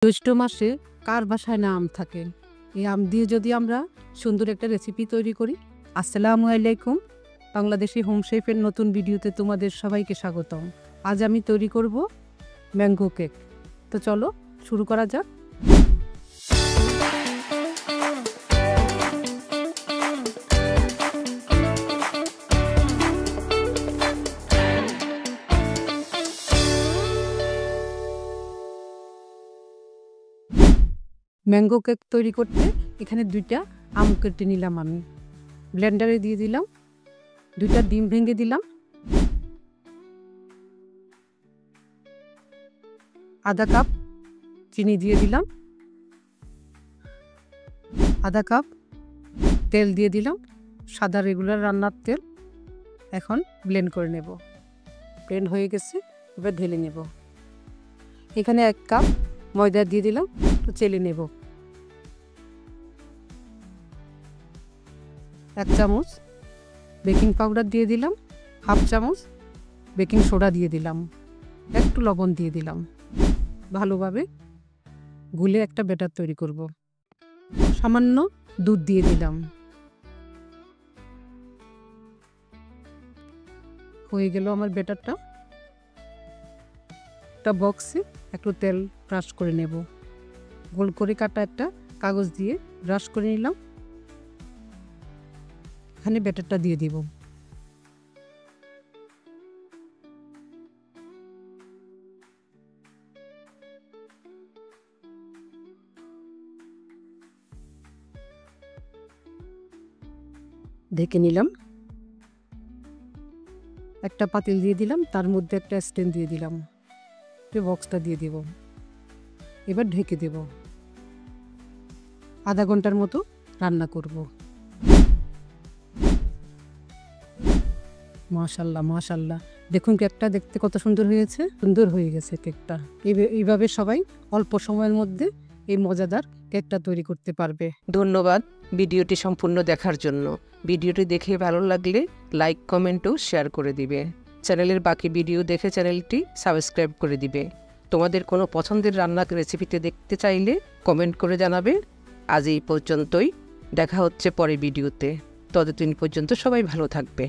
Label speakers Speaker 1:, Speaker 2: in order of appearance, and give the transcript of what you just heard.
Speaker 1: জ্যৈষ্ঠ মাসে কার বাসায় না আম থাকে? এই আম দিয়ে যদি আমরা সুন্দর একটা রেসিপি তৈরি করি। আসসালামু আলাইকুম, বাংলাদেশি হোম শেফের নতুন ভিডিওতে তোমাদের সবাইকে স্বাগতম। আজ আমি তৈরি করব ম্যাঙ্গো কেক। তো চলো শুরু করা যাক। ম্যাঙ্গো কেক তৈরি করতে এখানে 2টা আম কেটে নিলাম, আমি ব্লেন্ডারে দিয়ে দিলাম, 2টা ডিম ভেঙে দিলাম, আধা কাপ চিনি দিয়ে দিলাম, আধা কাপ তেল দিয়ে দিলাম, সাদা রেগুলার রান্নার তেল। এখন ব্লেন্ড করে নেব। ব্লেন্ড হয়ে গেছে, এবার ঢেলে নেব। এখানে 1 কাপ ময়দা দিয়ে দিলাম, তো চেলে নেব। 1 চামচ বেকিং পাউডার দিয়ে দিলাম, 1/2 চামচ বেকিং সোডা দিয়ে দিলাম, একটু লবণ দিয়ে দিলাম। ভালোভাবে গুলে একটা ব্যাটার তৈরি করব। সামান্য দুধ দিয়ে দিলাম। হয়ে গেল আমার ব্যাটারটা। একটা বক্সে একটু তেল ব্রাশ করে নেব। গোল করে কাটা একটা কাগজ দিয়ে ব্রাশ করে নিলাম। এখানে ব্যাটারটা দিয়ে দিব। ঢেকে নিলাম। একটা পাতিল দিয়ে দিলাম, তার মধ্যে একটা স্ট্যান্ড দিয়ে দিলাম, বক্সটা দিয়ে দেব। এবার ঢেকে দেব। আধা ঘন্টার মতো রান্না করব। মাশাআল্লাহ মাশাআল্লাহ, দেখুন কেকটা দেখতে কত সুন্দর হয়েছে। সুন্দর হয়ে গেছে কেকটা। এইভাবে সবাই অল্প সময়ের মধ্যে এই মজাদার কেকটা তৈরি করতে পারবে।
Speaker 2: ধন্যবাদ ভিডিওটি সম্পূর্ণ দেখার জন্য। ভিডিওটি দেখে ভালো লাগলে লাইক, কমেন্ট ও শেয়ার করে দিবে। চ্যানেলের বাকি ভিডিও দেখে চ্যানেলটি সাবস্ক্রাইব করে দিবে। তোমাদের কোনো পছন্দের রান্নার রেসিপিতে দেখতে চাইলে কমেন্ট করে জানাবে। আজ এই পর্যন্তই, দেখা হচ্ছে পরের ভিডিওতে। ততদিন পর্যন্ত সবাই ভালো থাকবে।